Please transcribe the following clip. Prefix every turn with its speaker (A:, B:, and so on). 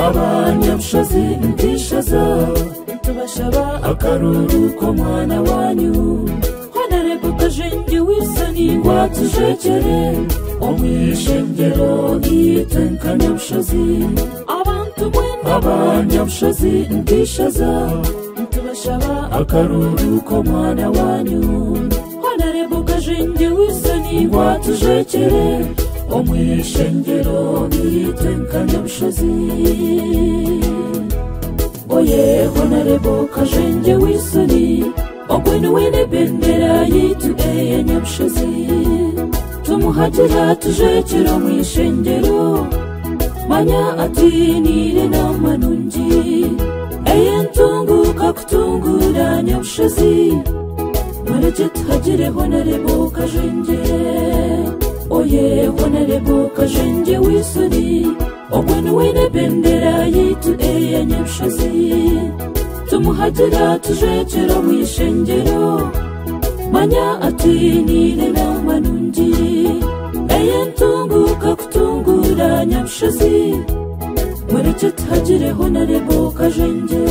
A: abanyabushozi ndishaza tubashaba akaruru ko mwana wanyu Honorable Kajenge Wilsoni watujekere omwishengero itenkanyabushozi abantu mwena abanyabushozi ndishaza tubashaba akaruru ko mwana wanyu Honorable Kajenge Wilsoni watujekere omwishengero itenkanyabushozi Oye Honorable Kajenge Wilsoni Ogwene wene bendera yitu nyabushozi tumuhagira tujekera mwishengero manya ati nire namanungi ntunguka kutungura nyabushozi mureke tuhagire Honorable Kajenge Oye Honorable Kajenge Wilsoni Ogwene wene bendera yitu nyabushozi tumuhagira tujekera mwishengero manya ati nire namanungi ntunguka kutungura nyabushozi mureke tuhagire Honorable Kajenge